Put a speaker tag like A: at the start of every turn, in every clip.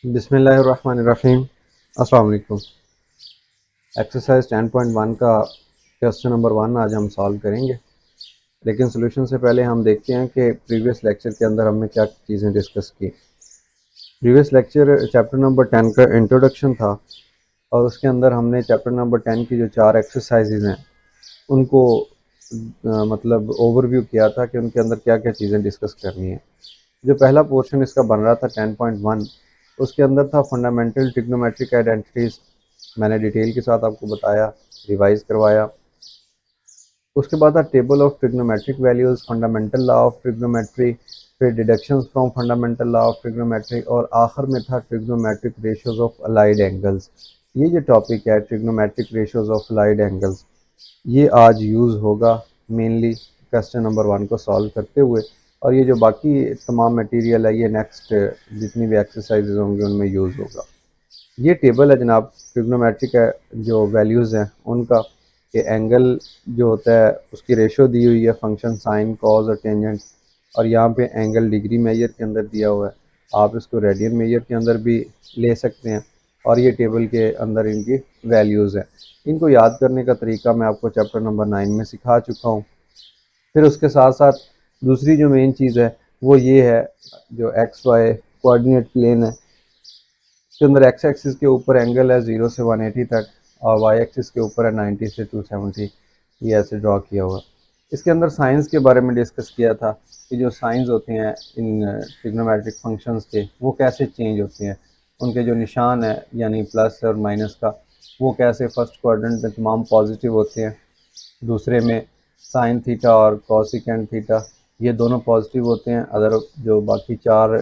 A: बिस्मिल्लाहिर्रहमानिर्रहीम। अस्सलाम वालेकुम। एक्सरसाइज 10.1 का क्वेश्चन नंबर 1 आज हम सॉल्व करेंगे, लेकिन सोल्यूशन से पहले हम देखते हैं कि प्रीवियस लेक्चर के अंदर हमने क्या चीज़ें डिस्कस की। प्रीवियस लेक्चर चैप्टर नंबर 10 का इंट्रोडक्शन था और उसके अंदर हमने चैप्टर नंबर 10 की जो 4 एक्सरसाइजेज हैं उनको मतलब ओवरव्यू किया था कि उनके अंदर क्या क्या चीज़ें डिस्कस करनी है। जो पहला पोर्शन इसका बन रहा था 10.1, उसके अंदर था फंडामेंटल ट्रिग्नोमेट्रिक आइडेंटिटीज़। मैंने डिटेल के साथ आपको बताया, रिवाइज करवाया। उसके बाद था table of trigonometric values, fundamental law of trigonometry, फिर deductions from fundamental law of trigonometry, और आखिर में था trigonometric ratios of allied angles. ये जो टॉपिक है trigonometric ratios of allied angles, ये आज यूज़ होगा मेनली क्वेश्चन नंबर 1 को सॉल्व करते हुए, और ये जो बाकी तमाम मटेरियल है ये नेक्स्ट जितनी भी एक्सरसाइजेज होंगी उनमें यूज़ होगा। ये टेबल है जनाब ट्रिग्नोमेट्रिक जो वैल्यूज़ हैं उनका, कि एंगल जो होता है उसकी रेशो दी हुई है, फंक्शन साइन कॉज और टेंजेंट, और यहाँ पे एंगल डिग्री मेजर के अंदर दिया हुआ है। आप इसको रेडियन मेजर के अंदर भी ले सकते हैं, और ये टेबल के अंदर इनकी वैल्यूज़ हैं। इनको याद करने का तरीका मैं आपको चैप्टर नंबर 9 में सिखा चुका हूँ। फिर उसके साथ साथ दूसरी जो मेन चीज़ है वो ये है, जो एक्स वाई कोऑर्डिनेट प्लेन है, इसके अंदर एक्स एक्सिस के ऊपर एंगल है 0 से 180 तक, और वाई एक्सिस के ऊपर है 90 से 270। ये ऐसे ड्रॉ किया हुआ। इसके अंदर साइंस के बारे में डिस्कस किया था कि जो साइंस होते हैं इन ट्रिग्नोमेट्रिक फंक्शंस के वो कैसे चेंज होते हैं, उनके जो निशान है यानी प्लस और माइनस का, वो कैसे फर्स्ट क्वाड्रेंट में तमाम पॉजिटिव होते हैं, दूसरे में साइन थीटा और कॉसिकेंट थीटा ये दोनों पॉजिटिव होते हैं, अदर जो बाकी 4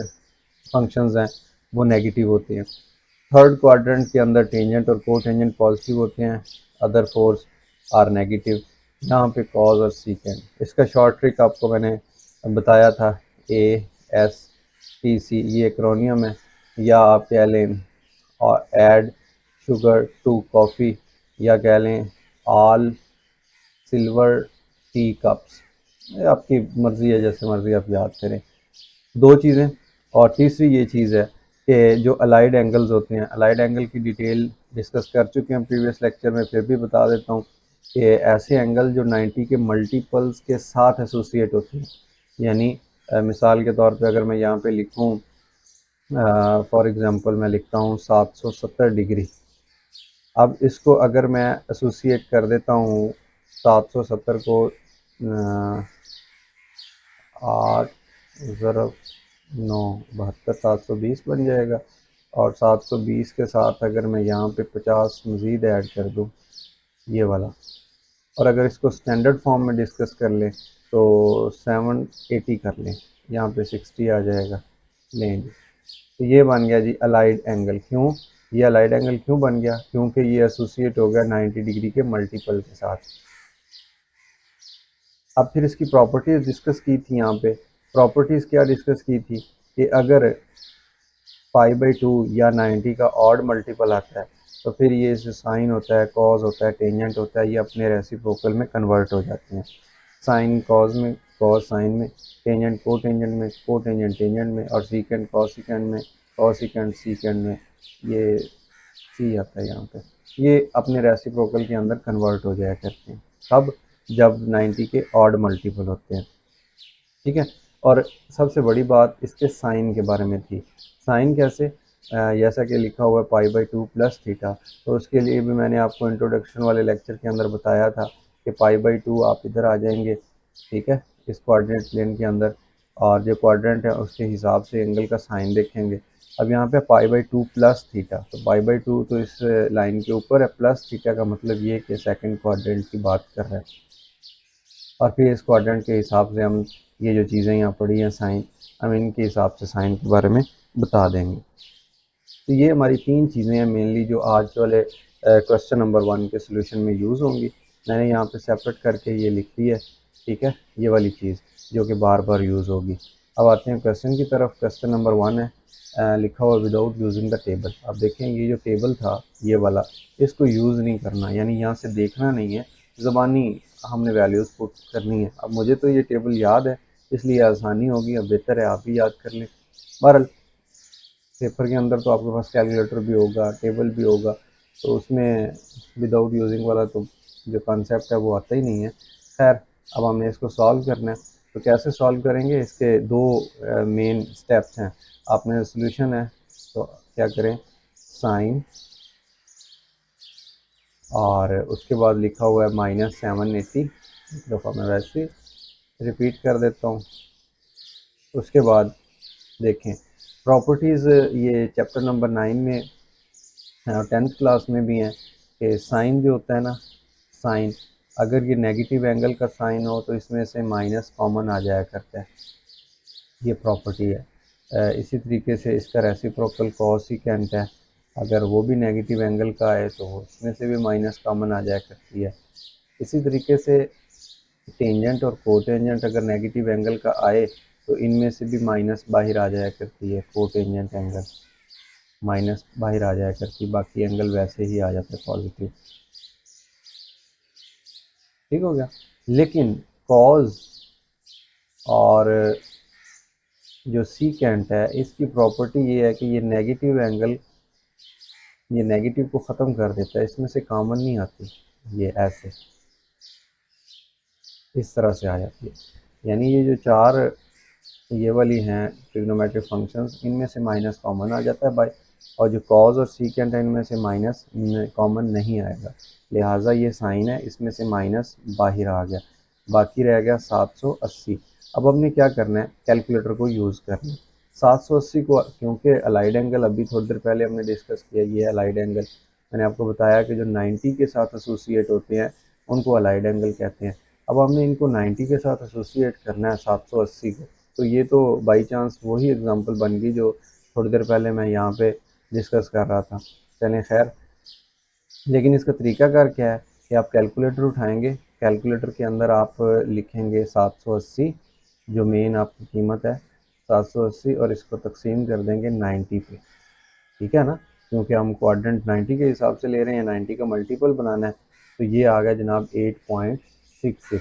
A: फंक्शंस हैं वो नेगेटिव होते हैं। थर्ड क्वाड्रेंट के अंदर टेंजेंट और को टेंजेंट पॉजिटिव होते हैं, अदर फोर्स आर नेगेटिव। यहाँ पे कॉज और सीकेंट, इसका शॉर्ट ट्रिक आपको मैंने बताया था, ASTC ये एक्रोनियम है, या आप कह लें और ऐड शुगर टू कॉफ़ी, या कह लें ऑल सिल्वर टी कप्स, आपकी मर्ज़ी है, जैसे मर्ज़ी आप याद करें। 2 चीज़ें, और तीसरी ये चीज़ है कि जो अलाइड एंगल्स होते हैं, अलाइड एंगल की डिटेल डिस्कस कर चुके हैं प्रीवियस लेक्चर में, फिर भी बता देता हूँ कि ऐसे एंगल जो 90 के मल्टीपल्स के साथ एसोसिएट होते हैं। यानी मिसाल के तौर पे अगर मैं यहाँ पे लिखूँ, फॉर एग्ज़ाम्पल मैं लिखता हूँ 770 डिग्री। अब इसको अगर मैं एसोसिएट कर देता हूँ 770 को 8 ज़रब 9 72 720 बन जाएगा, और 720 के साथ अगर मैं यहाँ पे 50 मज़ीद ऐड कर दूँ ये वाला, और अगर इसको स्टैंडर्ड फॉर्म में डिस्कस कर लें तो 780 कर लें, यहाँ पे 60 आ जाएगा लेंगे। तो ये बन गया जी अलाइड एंगल। क्यों ये अलाइड एंगल क्यों बन गया? क्योंकि ये एसोसिएट हो गया 90 डिग्री के मल्टीपल के साथ। अब फिर इसकी प्रॉपर्टीज़ डिस्कस की थी। यहाँ पे प्रॉपर्टीज़ क्या डिस्कस की थी कि अगर π/2 या 90 का ऑड मल्टीपल आता है तो फिर ये जो साइन होता है, कॉज होता है, टेंजेंट होता है, ये अपने रेसिप्रोकल में कन्वर्ट हो जाते हैं। साइन कॉज में, कॉज साइन में, टेंजेंट को टेंजेंट में, को टेंजेंट टेंजेंट में, और सीकेंट कॉसिकेंट में, कॉसिकेंट सीकेंट में। ये सी आता है यहाँ पे, ये अपने रेसिप्रोकल के अंदर कन्वर्ट हो जाया करते हैं। कब? जब 90 के ऑड मल्टीपल होते हैं। ठीक है। और सबसे बड़ी बात इसके साइन के बारे में थी। साइन कैसे? जैसा कि लिखा हुआ है π/2 प्लस थीटा, तो उसके लिए भी मैंने आपको इंट्रोडक्शन वाले लेक्चर के अंदर बताया था कि π/2 आप इधर आ जाएंगे, ठीक है, इस कोऑर्डिनेट प्लेन के अंदर, और जो क्वाड्रेंट है उसके हिसाब से एंगल का साइन देखेंगे। अब यहाँ पे π/2 प्लस थीटा, तो π/2 तो इस लाइन के ऊपर है, प्लस थीटा का मतलब ये कि सेकंड क्वाड्रेंट की बात कर रहे हैं, और फिर इस क्वाड्रेंट के हिसाब से हम ये जो चीज़ें यहाँ पढ़ी हैं साइन, हम इनके हिसाब से साइन के बारे में बता देंगे। तो ये हमारी 3 चीज़ें हैं मेनली जो आज वाले क्वेश्चन नंबर 1 के सोल्यूशन में यूज़ होंगी। मैंने यहाँ पे सेपरेट करके ये लिख दी है, ठीक है, ये वाली चीज़ जो कि बार बार यूज़ होगी। अब आते हैं क्वेश्चन की तरफ। क्वेश्चन नंबर 1 है, लिखा हुआ विदाउट यूजिंग द टेबल। अब देखें ये जो टेबल था ये वाला, इसको यूज़ नहीं करना, यानी यहाँ से देखना नहीं है, ज़बानी हमने वैल्यूज़ पुट करनी है। अब मुझे तो ये टेबल याद है इसलिए आसानी होगी, अब बेहतर है आप भी याद कर लें। बहरहाल पेपर के अंदर तो आपके पास कैलकुलेटर भी होगा, टेबल भी होगा, तो उसमें विदाउट यूजिंग वाला तो जो कॉन्सेप्ट है वो आता ही नहीं है। खैर, अब हमने इसको सॉल्व करना है, तो कैसे सॉल्व करेंगे, इसके दो मेन स्टेप्स हैं। आपने सोल्यूशन है तो क्या करें, साइन और उसके बाद लिखा हुआ है -780, एक दफ़ा मैं वैसे रिपीट कर देता हूँ। उसके बाद देखें प्रॉपर्टीज़, ये चैप्टर नंबर 9 में और 10th क्लास में भी हैं कि साइन जो होता है ना, साइन अगर ये नेगेटिव एंगल का साइन हो तो इसमें से माइनस कॉमन आ जाया करता है, ये प्रॉपर्टी है। इसी तरीके से इसका रेसिप्रोकल कोसिकेंट है, अगर वो भी नेगेटिव एंगल का है तो इसमें से भी माइनस कॉमन आ जाया करती है। इसी तरीके से टेंजेंट और कोटेंजेंट अगर नेगेटिव एंगल का आए तो इनमें से भी माइनस बाहर आ जाया करती है, कोटेंजेंट एंगल माइनस बाहर आ जाया करती, बाकी एंगल वैसे ही आ जाते हैं पॉजिटिव। ठीक हो गया। लेकिन कॉज और जो सीकेंट है इसकी प्रॉपर्टी ये है कि ये नेगेटिव एंगल, ये नेगेटिव को ख़त्म कर देता है, इसमें से कॉमन नहीं आती, ये ऐसे इस तरह से आ जाती है। यानी ये जो चार ये वाली हैं ट्रिग्नोमेट्रिक फंक्शंस, इनमें से माइनस कॉमन आ जाता है बाई, और जो कॉज और सीकेंट है इनमें से माइनस कॉमन नहीं आएगा, लिहाजा ये साइन है इसमें से माइनस बाहर आ गया, बाकी रह गया 780। अब हमने क्या करना है, कैलकुलेटर को यूज़ करना है। 780 को, क्योंकि अलाइड एंगल अभी थोड़ी देर पहले हमने डिस्कस किया, ये अलाइड एंगल मैंने आपको बताया कि जो 90 के साथ एसोसिएट होते हैं उनको अलाइड एंगल कहते हैं। अब हमने इनको 90 के साथ एसोसिएट करना है 780 को, तो ये तो बाई चांस वही एग्जांपल बन गई जो थोड़ी देर पहले मैं यहाँ पे डिस्कस कर रहा था। चलें खैर, लेकिन इसका तरीकाकार क्या है कि आप कैलकुलेटर उठाएंगे, कैलकुलेटर के अंदर आप लिखेंगे 780, जो मेन आपकी कीमत है 780, और इसको तकसीम कर देंगे 90 पे। ठीक है ना, क्योंकि हम क्वाड्रेंट 90 के हिसाब से ले रहे हैं, 90 का मल्टीपल बनाना है, तो ये आ गया जनाब 8.66।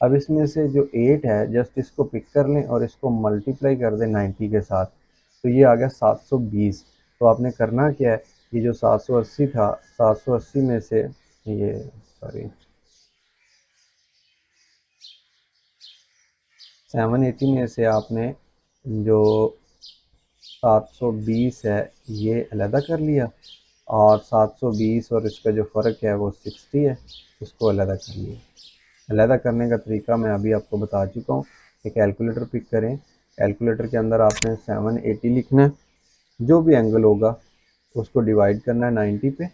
A: अब इसमें से जो 8 है जस्ट इसको पिक कर लें और इसको मल्टीप्लाई कर दें 90 के साथ, तो ये आ गया 720। तो आपने करना क्या है, ये जो 780 था, 780 में से ये सॉरी 780 में से आपने जो 720 है ये अलहदा कर लिया, और 720 और इसका जो फ़र्क है वो 60 है, उसको अलहदा कर लिया। अलहदा करने का तरीका मैं अभी आपको बता चुका हूँ कि कैलकुलेटर पिक करें, कैलकुलेटर के अंदर आपने 780 लिखना है, जो भी एंगल होगा उसको डिवाइड करना है 90 पे,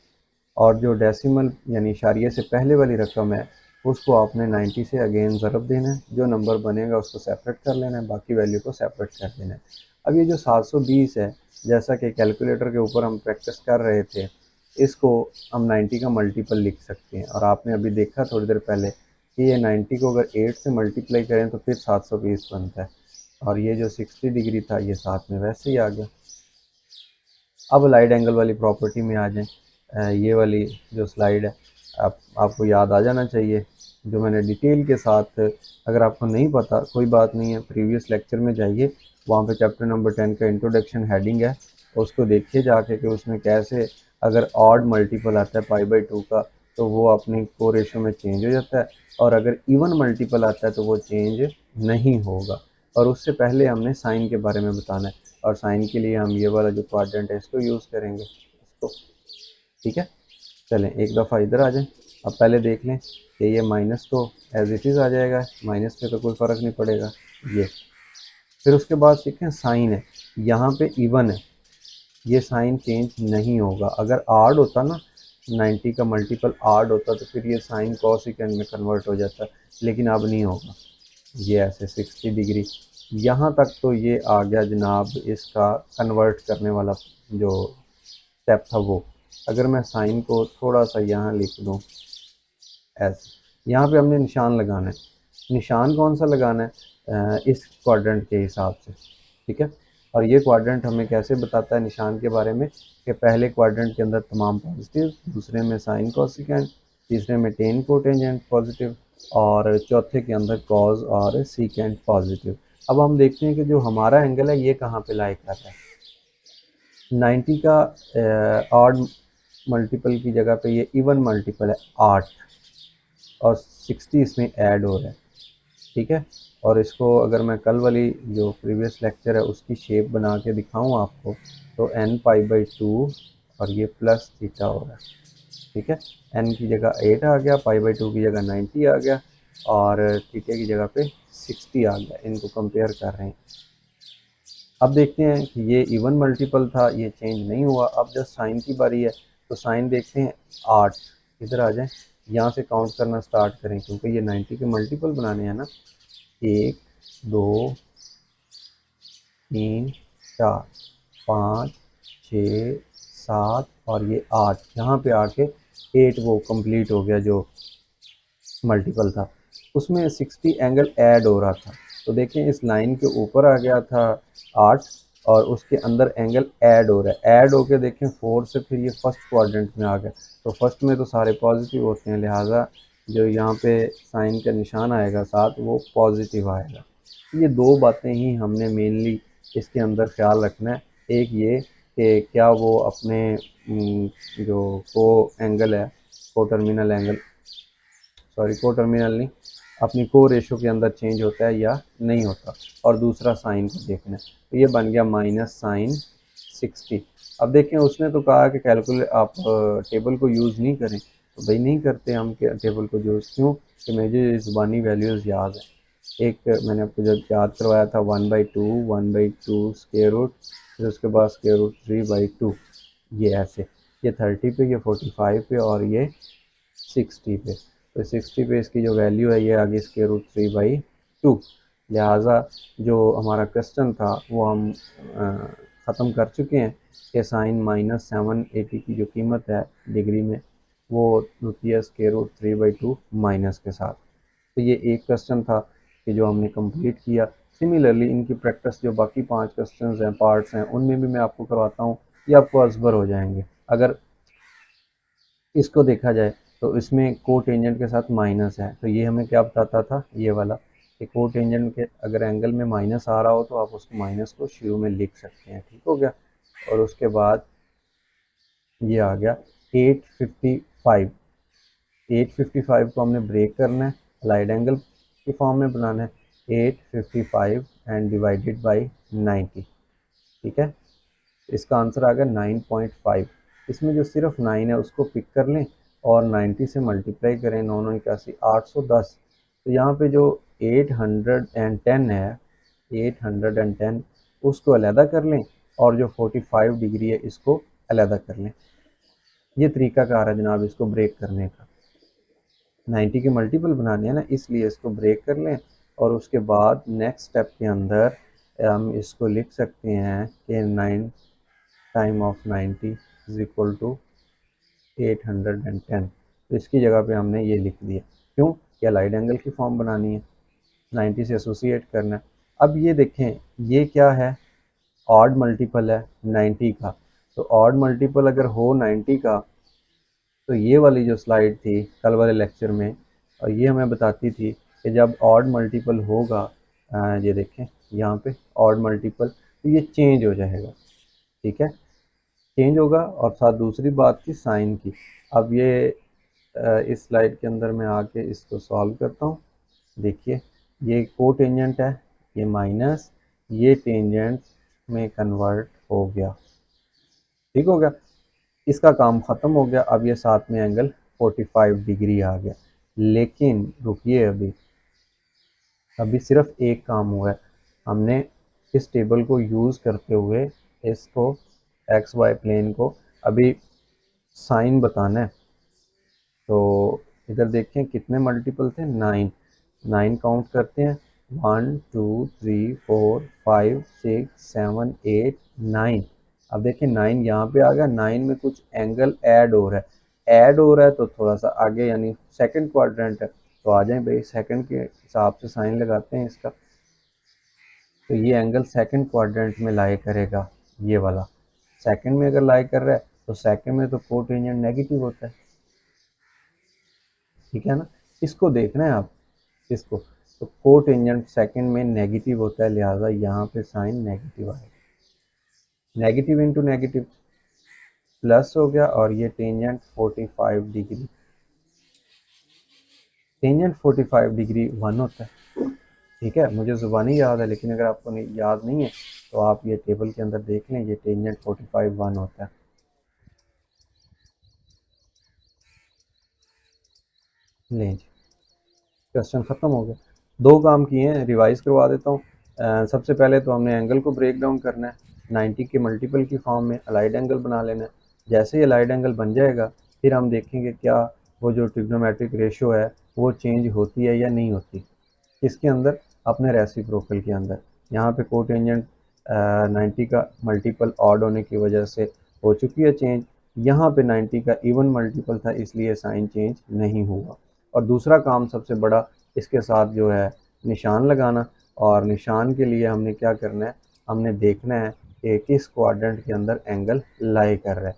A: और जो डेसिमल यानी इशारिये से पहले वाली रकम है उसको आपने 90 से अगेन ज़रब देना है, जो नंबर बनेगा उसको सेपरेट कर लेना है, बाकी वैल्यू को सेपरेट कर देना है। अब ये जो 720 है, जैसा कि कैलकुलेटर के ऊपर हम प्रैक्टिस कर रहे थे, इसको हम 90 का मल्टीपल लिख सकते हैं, और आपने अभी देखा थोड़ी देर पहले कि ये 90 को अगर 8 से मल्टीप्लाई करें तो फिर 720 बनता है, और ये जो 60 डिग्री था ये साथ में वैसे ही आ गया। अब लाइट एंगल वाली प्रॉपर्टी में आ जाएं, ये वाली जो स्लाइड है आपको याद आ जाना चाहिए, जो मैंने डिटेल के साथ, अगर आपको नहीं पता कोई बात नहीं है, प्रीवियस लेक्चर में जाइए, वहाँ पे चैप्टर नंबर 10 का इंट्रोडक्शन हेडिंग है, उसको देखिए जाके कि उसमें कैसे अगर ऑड मल्टीपल आता है π/2 का तो वो अपनी को रेशो में चेंज हो जाता है, और अगर इवन मल्टीपल आता है तो वो चेंज नहीं होगा। और उससे पहले हमने साइन के बारे में बताना है, और साइन के लिए हम ये वाला जो क्वाड्रेंट है इसको यूज़ करेंगे इसको। ठीक है, चलें एक दफ़ा इधर आ जाएं। अब पहले देख लें कि ये माइनस तो एज इट इज़ आ जाएगा, माइनस पे तो कोई फ़र्क नहीं पड़ेगा ये। फिर उसके बाद सीखें साइन है, यहाँ पे इवन है, ये साइन चेंज नहीं होगा। अगर आड होता ना, 90 का मल्टीपल आड होता तो फिर ये साइन कोसेकेंड में कन्वर्ट हो जाता, लेकिन अब नहीं होगा, ये ऐसे 60 डिग्री। यहाँ तक तो ये आ गया जनाब इसका कन्वर्ट करने वाला जो स्टेप था वो। अगर मैं साइन को थोड़ा सा यहाँ लिख दूँ ऐसे, यहाँ पे हमने निशान लगाना है, निशान कौन सा लगाना है, इस क्वाड्रेंट के हिसाब से। ठीक है, और ये क्वाड्रेंट हमें कैसे बताता है निशान के बारे में, कि पहले क्वाड्रेंट के अंदर तमाम पॉजिटिव, दूसरे में साइन कोसेकेंट, तीसरे में टेन कोटेंजेंट पॉजिटिव, और चौथे के अंदर कॉज और सीकेंट पॉजिटिव। अब हम देखते हैं कि जो हमारा एंगल है ये कहाँ पे लाई कर रहा है। 90 का ऑड मल्टीपल की जगह पे ये इवन मल्टीपल है 8, और 60 इसमें ऐड हो रहा है, ठीक है। और इसको अगर मैं कल वाली जो प्रीवियस लेक्चर है उसकी शेप बना के दिखाऊं आपको, तो n π/2 और ये प्लस थीटा हो रहा है, ठीक है। n की जगह 8 आ गया, π/2 की जगह 90 आ गया, और थीटा की जगह पे 60 आ गया। इनको कंपेयर कर रहे हैं। अब देखते हैं कि ये इवन मल्टीपल था, ये चेंज नहीं हुआ। अब जब साइन की बारी है तो साइन देखते हैं 8, इधर आ जाएं, यहाँ से काउंट करना स्टार्ट करें क्योंकि ये 90 के मल्टीपल बनाने हैं ना। 1 2 3 4 5 6 7 और ये 8, यहाँ पे आके 8 वो कंप्लीट हो गया जो मल्टीपल था। उसमें 60 एंगल ऐड हो रहा था, तो देखें इस लाइन के ऊपर आ गया था 8, और उसके अंदर एंगल ऐड हो रहा है। ऐड होके देखें 4 से फिर ये फर्स्ट क्वाड्रेंट में आ गया, तो फर्स्ट में तो सारे पॉजिटिव होते हैं, लिहाजा जो यहाँ पे साइन का निशान आएगा साथ वो पॉजिटिव आएगा। ये दो बातें ही हमने मेनली इसके अंदर ख्याल रखना है। एक ये कि क्या वो अपने जो को एंगल है, को टर्मिनल एंगल, सॉरी को टर्मिनल नहीं, अपनी को रेशो के अंदर चेंज होता है या नहीं होता, और दूसरा साइन को देखना है। तो ये बन गया माइनस साइन 60। अब देखें उसने तो कहा कि कैलकुलेट आप टेबल को यूज़ नहीं करें, तो भाई नहीं करते हम टेबल को यूज़, क्यों कि मुझे ज़ुबानी वैल्यूज़ याद है। एक मैंने आपको जब याद करवाया था 1/2 1/2 स्क्वायर रूट, फिर उसके बाद स्क्वायर रूट 3/2, ये ऐसे, ये 30 पे, ये 45 पे, और ये 60 पे। तो 60 पे इसकी जो वैल्यू है ये आ गई स्क्वायर रूट 3/2। लिहाजा जो हमारा क्वेश्चन था वो हम ख़त्म कर चुके हैं कि साइन -780 की जो कीमत है डिग्री में वो होती है स्क्वायर रूट 3/2 माइनस के साथ। तो ये एक क्वेश्चन था कि जो हमने कंप्लीट किया। सिमिलरली इनकी प्रैक्टिस जो बाकी 5 क्वेश्चंस हैं, पार्ट्स हैं, उनमें भी मैं आपको करवाता हूँ, ये आपको असबर हो जाएंगे। अगर इसको देखा जाए तो इसमें को टेंजेंट के साथ माइनस है, तो ये हमें क्या बताता था, ये वाला, कि को टेंजेंट के अगर एंगल में माइनस आ रहा हो तो आप उसको माइनस को शुरू में लिख सकते हैं, ठीक हो गया। और उसके बाद ये आ गया 855। 855 को हमने ब्रेक करना है, अलाइड एंगल के फॉर्म में बनाना है। 855 एंड डिवाइडेड बाई 90, ठीक है। इसका आंसर आ गया 9.5। इसमें जो सिर्फ 9 है उसको पिक कर लें और 90 से मल्टीप्लाई करें, 9 9 81, 810। तो यहाँ पे जो 810 है, 810 उसको अलहदा कर लें, और जो 45 डिग्री है इसको अलहदा कर लें। ये तरीका कार है जनाब इसको ब्रेक करने का। 90 के मल्टीपल बनाने हैं ना, इसलिए इसको ब्रेक कर लें, और उसके बाद नेक्स्ट स्टेप के अंदर हम इसको लिख सकते हैं कि 9 time of 90 is equal to 810। तो इसकी जगह पे हमने ये लिख दिया, क्यों कि अलाइड एंगल की फॉर्म बनानी है, 90 से एसोसिएट करना है। अब ये देखें ये क्या है, ऑड मल्टीपल है 90 का। तो ऑड मल्टीपल अगर हो 90 का, तो ये वाली जो स्लाइड थी कल वाले लेक्चर में, और ये हमें बताती थी कि जब ऑड मल्टीपल होगा, ये देखें यहाँ पे ऑड मल्टीपल, तो ये चेंज हो जाएगा, ठीक है, चेंज होगा। और साथ दूसरी बात थी साइन की। अब ये इस स्लाइड के अंदर मैं आके इसको सॉल्व करता हूँ। देखिए ये को टेंजेंट है, ये माइनस, ये टेंजेंट में कन्वर्ट हो गया, ठीक हो गया, इसका काम ख़त्म हो गया। अब ये साथ में एंगल 45 डिग्री आ गया। लेकिन रुकिए, अभी सिर्फ एक काम हुआ है, हमने इस टेबल को यूज़ करते हुए इसको एक्स वाई प्लेन को अभी साइन बताना है। तो इधर देखें कितने मल्टीपल थे, 9। 9 काउंट करते हैं, 1 2 3 4 5 6 7 8 9। अब देखें 9 यहाँ पे आ गया, 9 में कुछ एंगल ऐड हो रहा है, ऐड हो रहा है तो थोड़ा सा आगे, यानी सेकंड क्वाड्रेंट है, तो आ जाएं भाई सेकंड के हिसाब से साइन लगाते हैं इसका। तो ये एंगल सेकंड क्वाड्रेंट में लाई करेगा, ये वाला सेकंड में अगर लाई कर रहा है तो सेकंड में तो कोटेंजेंट नेगेटिव होता है, ठीक है ना। इसको देखना है आप, इसको, तो कोटेंजेंट सेकंड में नेगेटिव होता है, लिहाजा यहाँ पे साइन नेगेटिव आएगा। नेगेटिव इंटू नेगेटिव प्लस हो गया, और ये टेंजेंट 45 डिग्री, टेंजेंट 45 डिग्री 1 होता है। ठीक है, मुझे ज़ुबानी याद है, लेकिन अगर आपको याद नहीं है तो आप ये टेबल के अंदर देख लें, ये टेंजेंट 45 1 होता है। लें जी, क्वेश्चन ख़त्म हो गया। दो काम किए हैं, रिवाइज करवा देता हूँ। सबसे पहले तो हमने एंगल को ब्रेक डाउन करना है, 90 के मल्टीपल की फॉर्म में अलाइड एंगल बना लेना है। जैसे ही अलाइड एंगल बन जाएगा, फिर हम देखेंगे क्या वो जो ट्रिग्नोमेट्रिक रेशो है वो चेंज होती है या नहीं होती। इसके अंदर अपने रेसिप्रोकल के अंदर यहाँ पे कोटेंजेंट 90 का मल्टीपल ऑड होने की वजह से हो चुकी है चेंज, यहाँ पे 90 का इवन मल्टीपल था इसलिए साइन चेंज नहीं हुआ। और दूसरा काम सबसे बड़ा इसके साथ जो है निशान लगाना, और निशान के लिए हमने क्या करना है, हमने देखना है कि किस क्वाड्रेंट के अंदर एंगल लाई कर रहा है,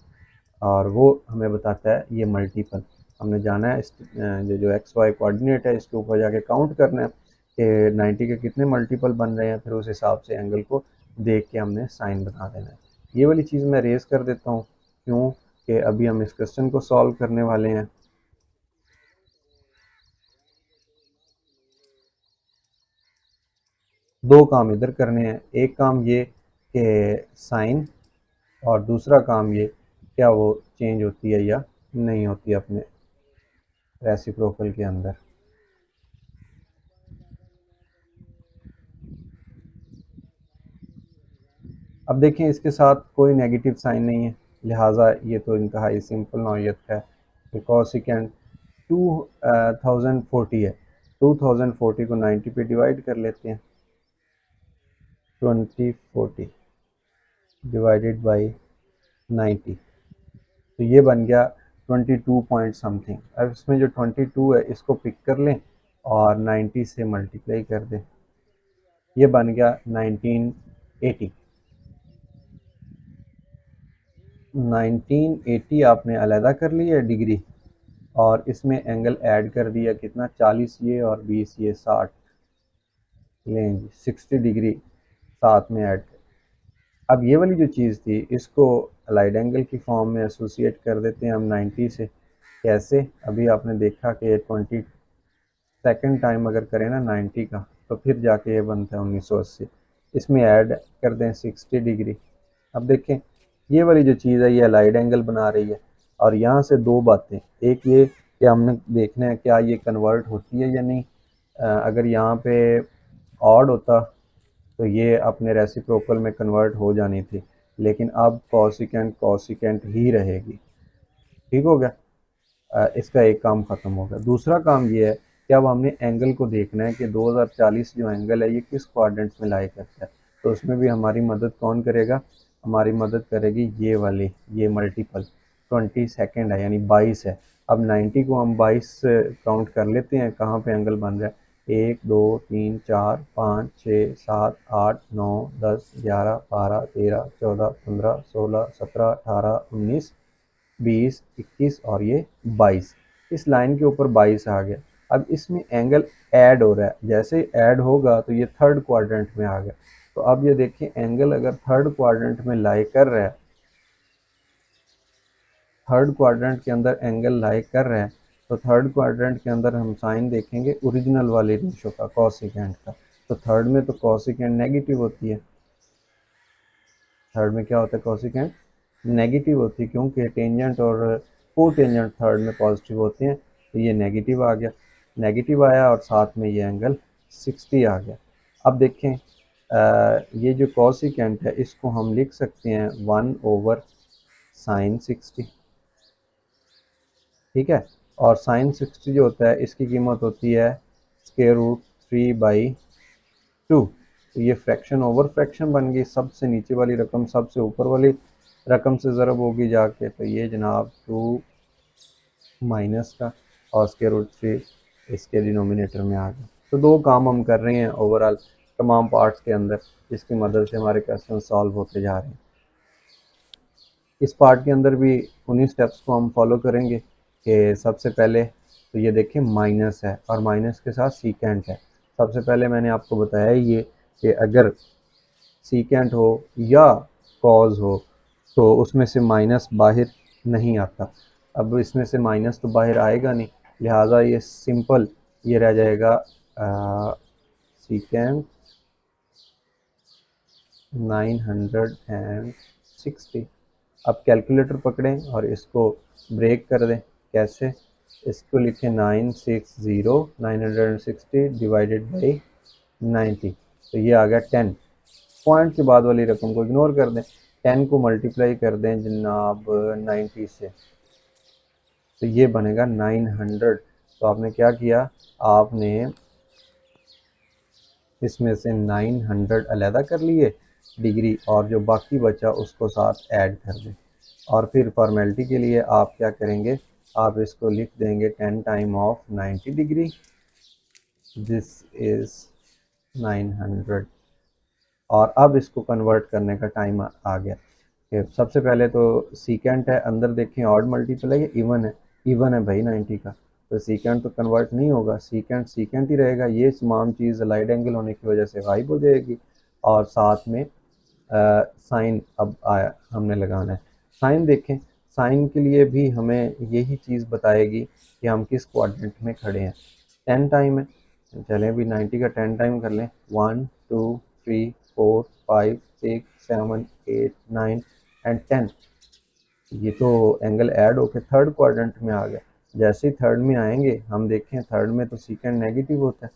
A: और वो हमें बताता है ये मल्टीपल। हमने जाना है इस जो एक्स वाई कोऑर्डिनेट है इसके ऊपर जाके काउंट करना है कि 90 के कितने मल्टीपल बन रहे हैं, फिर उस हिसाब से एंगल को देख के हमने साइन बना देना है। ये वाली चीज़ मैं रेज़ कर देता हूँ, क्यों कि अभी हम इस क्वेश्चन को सॉल्व करने वाले हैं। दो काम इधर करने हैं, एक काम ये कि साइन, और दूसरा काम ये क्या वो चेंज होती है या नहीं होती अपने रेसिप्रोकल के अंदर। अब देखें इसके साथ कोई नेगेटिव साइन नहीं है, लिहाजा ये तो इंतहाई सिंपल नौयत का है कि कॉसिकेंट 2040 है। 2040 को 90 पे डिवाइड कर लेते हैं, 2040 डिवाइडेड बाई 90, तो ये बन गया 22 पॉइंट समथिंग। अब इसमें जो 22 है इसको पिक कर लें और 90 से मल्टीप्लाई कर दें, ये बन गया 1980। 1980 आपने अलहदा कर लिया डिग्री, और इसमें एंगल ऐड कर दिया कितना, 40 ये और 20 ये 60, लें जी 60 डिग्री साथ में ऐड कर। अब ये वाली जो चीज़ थी इसको अलाइड एंगल की फॉर्म में एसोसिएट कर देते हैं हम 90 से। कैसे, अभी आपने देखा कि ये 20 सेकेंड टाइम अगर करें ना 90 का, तो फिर जाके ये बनता है 1980। इसमें ऐड कर दें 60 डिग्री। अब देखें ये वाली जो चीज़ है ये अलाइड एंगल बना रही है, और यहाँ से दो बातें, एक ये कि हमने देखना है क्या ये कन्वर्ट होती है या नहीं। अगर यहाँ पे ऑड होता तो ये अपने रेसिप्रोकल में कन्वर्ट हो जानी थी, लेकिन अब कॉसिकेंट कॉसिकेंट ही रहेगी। ठीक हो गया, इसका एक काम ख़त्म हो गया। दूसरा काम ये है कि अब हमने एंगल को देखना है कि 2040 जो एंगल है ये किस क्वाड्रेंट में लाई करता है। तो उसमें भी हमारी मदद कौन करेगा, हमारी मदद करेगी ये वाली, ये मल्टीपल 22 है यानी 22 है। अब 90 को हम 22 काउंट कर लेते हैं, कहाँ पे एंगल बन रहा है, 1 2 3 4 5 6 7 8 9 10 11 12 13 14 15 16 17 18 19 20 21 और ये 22, इस लाइन के ऊपर 22 आ गया। अब इसमें एंगल ऐड हो रहा है, जैसे ऐड होगा तो ये थर्ड क्वाड्रेंट में आ गया। तो अब ये देखिए एंगल अगर थर्ड क्वाड्रेंट में लाई कर रहा है, थर्ड क्वाड्रेंट के अंदर एंगल लाई कर रहा है, तो थर्ड क्वाड्रेंट के अंदर हम साइन देखेंगे ओरिजिनल वाले रेशो का, कॉसिकेंट का। तो थर्ड में तो कॉसिकेंट नेगेटिव होती है, थर्ड में क्या होता है, कॉसिकेंट नेगेटिव होती है, क्योंकि टेंजेंट और कोटेंजेंट थर्ड में पॉजिटिव होते हैं। तो ये नेगेटिव आ गया, नेगेटिव आया और साथ में ये एंगल 60 आ गया। अब देखें ये जो कॉसिकेंट है इसको हम लिख सकते हैं 1/sin 60। ठीक है, और sin 60 जो होता है इसकी कीमत होती है √3/2। तो ये फ्रैक्शन ओवर फ्रैक्शन बन गई, सबसे नीचे वाली रकम सबसे ऊपर वाली रकम से ज़रब होगी जाके, तो ये जनाब 2 माइनस का और √3 इसके डिनोमिनेटर में आ गया। तो दो काम हम कर रहे हैं ओवरऑल तमाम पार्ट्स के अंदर, जिसकी मदद से हमारे क्वेश्चन सॉल्व होते जा रहे हैं। इस पार्ट के अंदर भी उन्हीं स्टेप्स को हम फॉलो करेंगे कि सबसे पहले तो ये देखें माइनस है और माइनस के साथ सीकेंट है। सबसे पहले मैंने आपको बताया ये कि अगर सीकेंट हो या कॉज हो तो उसमें से माइनस बाहर नहीं आता। अब इसमें से माइनस तो बाहर आएगा नहीं, लिहाजा ये सिंपल ये रह जाएगा सीकेंड 960। अब कैलकुलेटर पकड़ें और इसको ब्रेक कर दें। कैसे? इसको लिखें 960 डिवाइडेड बाई 90, तो ये आ गया 10। पॉइंट के बाद वाली रकम को इग्नोर कर दें, 10 को मल्टीप्लाई कर दें जनाब 90 से, तो ये बनेगा 900। तो आपने क्या किया, आपने इसमें से 900 अलहदा कर लिए डिग्री, और जो बाकी बचा उसको साथ ऐड कर दें। और फिर फॉर्मेलिटी के लिए आप क्या करेंगे, आप इसको लिख देंगे 10 time of 90 degree, this is 900। और अब इसको कन्वर्ट करने का टाइम आ गया कि सबसे पहले तो सीकेंट है, अंदर देखें ऑड मल्टीपल है, इवन है, इवन है भाई 90 का, तो सीकेंट तो कन्वर्ट नहीं होगा, सीकेंट सीकेंट ही रहेगा। ये तमाम चीज़ अलाइड एंगल होने की वजह से गायब हो जाएगी। और साथ में साइन अब आया हमने लगाना है। साइन देखें, साइन के लिए भी हमें यही चीज़ बताएगी कि हम किस क्वाड्रेंट में खड़े हैं। 10 टाइम है, चलें अभी 90 का 10 टाइम कर लें, 1 2 3 4 5 6 7 8 9 एंड 10। ये तो एंगल ऐड होकर थर्ड क्वाड्रेंट में आ गया। जैसे ही थर्ड में आएंगे हम देखें, थर्ड में तो सीकेंट नेगेटिव होता है,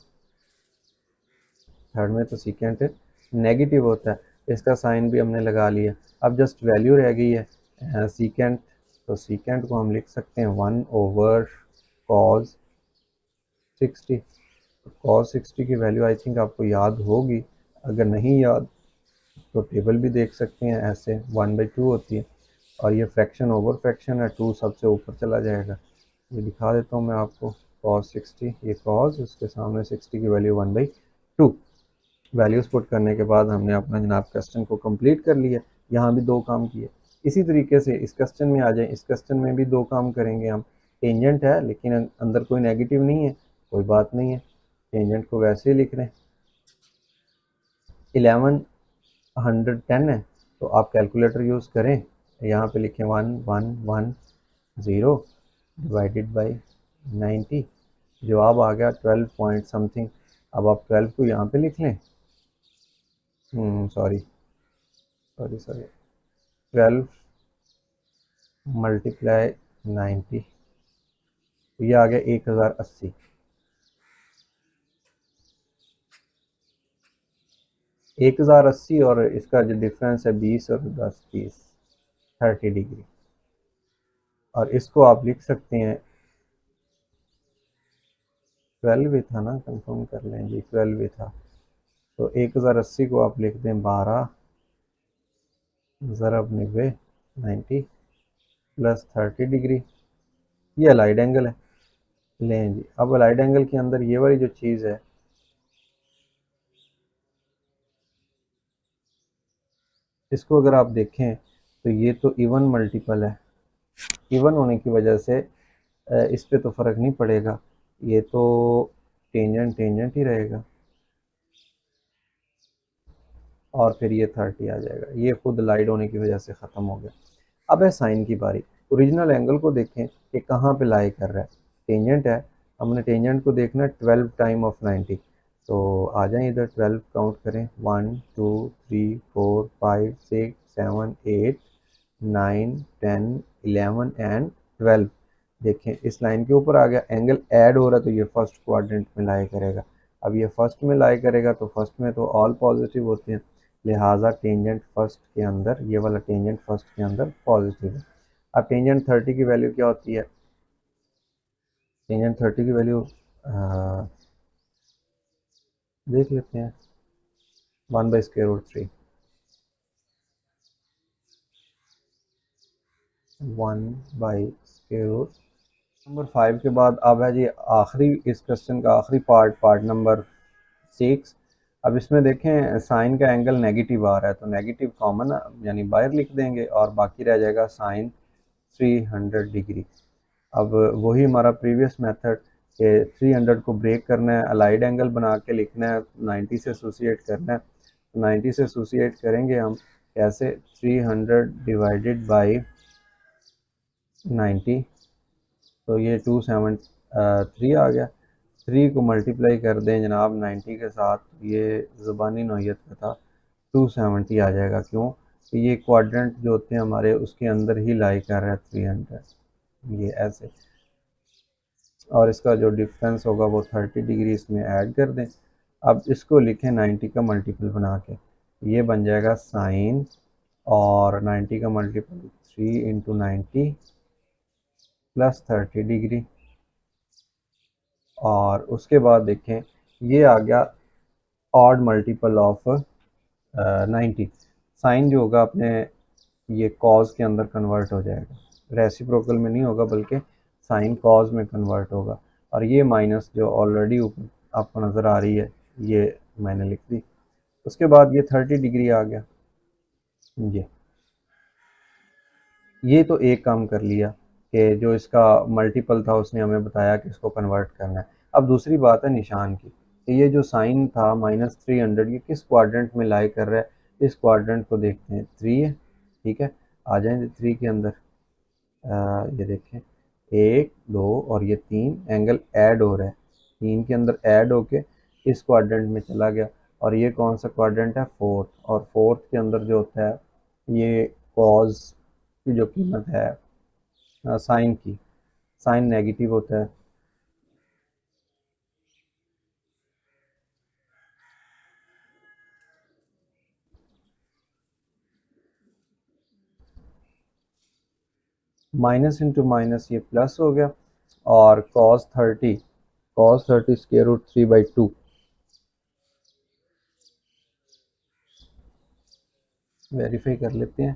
A: थर्ड में तो सीकेंट नेगेटिव होता है, इसका साइन भी हमने लगा लिया। अब जस्ट वैल्यू रह गई है सीकेंट, तो सीकेंट को हम लिख सकते हैं 1 ओवर कॉज 60। कॉस 60 की वैल्यू आई थिंक आपको याद होगी, अगर नहीं याद तो टेबल भी देख सकते हैं, ऐसे 1/2 होती है, और ये फ्रैक्शन ओवर फ्रैक्शन है, 2 सबसे ऊपर चला जाएगा। ये दिखा देता हूँ मैं आपको, कॉस 60, ये कॉस, उसके सामने 60 की वैल्यू 1/2। वैल्यूज़ पुट करने के बाद हमने अपना जनाब क्वेश्चन को कंप्लीट कर लिया। यहाँ भी 2 काम किए। इसी तरीके से इस क्वेश्चन में आ जाए, इस क्वेश्चन में भी 2 काम करेंगे हम। टेंजेंट है लेकिन अंदर कोई नेगेटिव नहीं है, कोई बात नहीं है, टेंजेंट को वैसे ही लिख रहे हैं। 1110 है तो आप कैलकुलेटर यूज़ करें, यहाँ पे लिखें 1110 डिवाइडेड बाई 90, जवाब आ गया 12 पॉइंट समथिंग। अब आप 12 को यहाँ पे लिख लें, सॉरी 12 मल्टीप्लाई 90, तो ये आ गया 1080। 1080 और इसका जो डिफरेंस है 20 और 10 30 30 डिग्री, और इसको आप लिख सकते हैं 12 भी था ना, कंफर्म कर लें जी, 12 भी था, तो 1080 को आप लिख दें 12 ज़रब 90 प्लस 30 डिग्री, ये अलाइड एंगल है। लें जी, अब अलाइड एंगल के अंदर ये वाली जो चीज़ है, इसको अगर आप देखें तो ये तो इवन मल्टीपल है, इवन होने की वजह से इस पे तो फ़र्क नहीं पड़ेगा, ये तो टेंजेंट टेंजेंट ही रहेगा, और फिर ये 30 आ जाएगा, ये खुद लाइट होने की वजह से ख़त्म हो गया। अब है साइन की बारी। ओरिजिनल एंगल को देखें कि कहाँ पे लाई कर रहा है, टेंजेंट है, हमने टेंजेंट को देखना 12 टाइम ऑफ 90, तो आ जाए इधर 12 काउंट करें, 1 2 3 4 5 6 7 8 9 10 11 एंड 12। देखें इस लाइन के ऊपर आ गया, एंगल ऐड हो रहा है, तो ये फर्स्ट क्वाड्रेंट में लाई करेगा। अब ये फर्स्ट में लाई करेगा तो फर्स्ट में तो ऑल पॉजिटिव होते हैं, लिहाजा टेंजेंट फर्स्ट के अंदर, ये वाला टेंजेंट फर्स्ट के अंदर पॉजिटिव है। अब टेंजेंट 30 की वैल्यू क्या होती है, टेंजेंट 30 की वैल्यू देख लेते हैं, 1/√3, 1/√। नंबर 5 के बाद अब है जी आखिरी, इस क्वेश्चन का आखिरी पार्ट, पार्ट नंबर 6। अब इसमें देखें साइन का एंगल नेगेटिव आ रहा है, तो नेगेटिव कॉमन यानी बाहर लिख देंगे, और बाकी रह जाएगा साइन 300 डिग्री। अब वही हमारा प्रीवियस मेथड के 300 को ब्रेक करना है, अलाइड एंगल बना के लिखना है, 90 से एसोसिएट करना है, 90 से एसोसिएट करेंगे हम, कैसे 300 डिवाइडेड बाई 90, तो ये 273 आ गया। 3 को मल्टीप्लाई कर दें जनाब 90 के साथ, ये ज़ुबानी नौयत का था, 270 आ जाएगा। क्यों? कि ये क्वाड्रेंट जो होते हैं हमारे उसके अंदर ही लाई कर रहा है 300, ये ऐसे। और इसका जो डिफरेंस होगा वो 30 डिग्री इसमें ऐड कर दें। अब इसको लिखें 90 का मल्टीपल बना के, ये बन जाएगा साइन, और 90 का मल्टीपल 3 इंटू 90 प्लस 30 डिग्री। और उसके बाद देखें ये आ गया ऑड मल्टीपल ऑफ 90। साइन जो होगा अपने ये कॉज के अंदर कन्वर्ट हो जाएगा, रेसिप्रोकल में नहीं होगा बल्कि साइन कॉज में कन्वर्ट होगा। और ये माइनस जो ऑलरेडी ऊपर आपको नज़र आ रही है ये मैंने लिख दी। उसके बाद ये 30 डिग्री आ गया। ये तो एक काम कर लिया कि जो इसका मल्टीपल था उसने हमें बताया कि इसको कन्वर्ट करना है। अब दूसरी बात है निशान की, कि ये जो साइन था -300 ये किस क्वाड्रेंट में लाई कर रहा है। इस क्वाड्रेंट को देखते हैं, 3 है, ठीक है। आ जाएंगे 3 के अंदर, ये देखें 1 2 और ये 3 एंगल ऐड हो रहा है, 3 के अंदर ऐड होके इस क्वाड्रेंट में चला गया। और ये कौन सा क्वाड्रेंट है? फोर्थ। और फोर्थ के अंदर जो होता है ये कॉज की जो कीमत है साइन की, साइन नेगेटिव होता है। माइनस इंटू माइनस ये प्लस हो गया। और cos 30 स्क्वायर रूट 3/2, वेरीफाई कर लेते हैं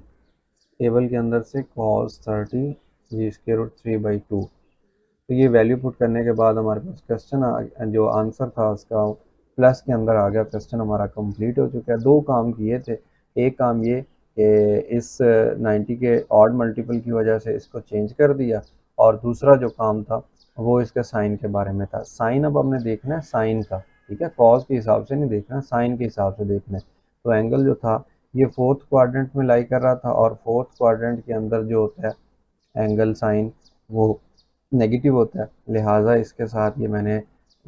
A: टेबल के अंदर से। cos 30 जी स्क्वायर रूट 3/2, तो ये वैल्यू पुट करने के बाद हमारे पास क्वेश्चन जो आंसर था उसका प्लस के अंदर आ गया। क्वेश्चन हमारा कंप्लीट हो चुका है। दो काम किए थे, एक काम ये कि इस 90 के ऑड मल्टीपल की वजह से इसको चेंज कर दिया, और दूसरा जो काम था वो इसके साइन के बारे में था। साइन अब हमने देखना है साइन का, ठीक है, कॉज के हिसाब से नहीं देखना, साइन के हिसाब से देखना है। तो एंगल जो था ये फोर्थ क्वाड्रेंट में लाई कर रहा था, और फोर्थ क्वाड्रेंट के अंदर जो होता है एंगल साइन वो नेगेटिव होता है, लिहाजा इसके साथ ये मैंने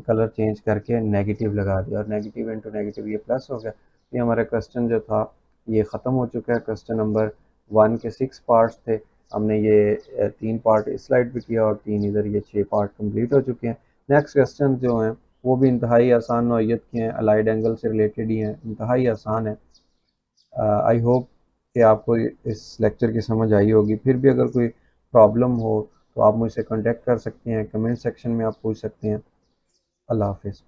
A: कलर चेंज करके नेगेटिव लगा दिया, और नेगेटिव इंटू नेगेटिव ये प्लस हो गया। ये हमारा क्वेश्चन जो था ये ख़त्म हो चुका है। क्वेश्चन नंबर 1 के 6 पार्ट्स थे, हमने ये 3 पार्ट इस स्लाइड पे किया और 3 इधर, ये 6 पार्ट कंप्लीट हो चुके हैं। नेक्स्ट क्वेश्चन जो हैं वो भी इंतहाई आसान नौइयत के हैं, अलाइड एंगल से रिलेटेड ही हैं, इंतहाई आसान है। आई होप कि आपको इस लेक्चर की समझ आई होगी। फिर भी अगर कोई प्रॉब्लम हो तो आप मुझसे कांटेक्ट कर सकते हैं, कमेंट सेक्शन में आप पूछ सकते हैं। अल्लाह हाफिज़।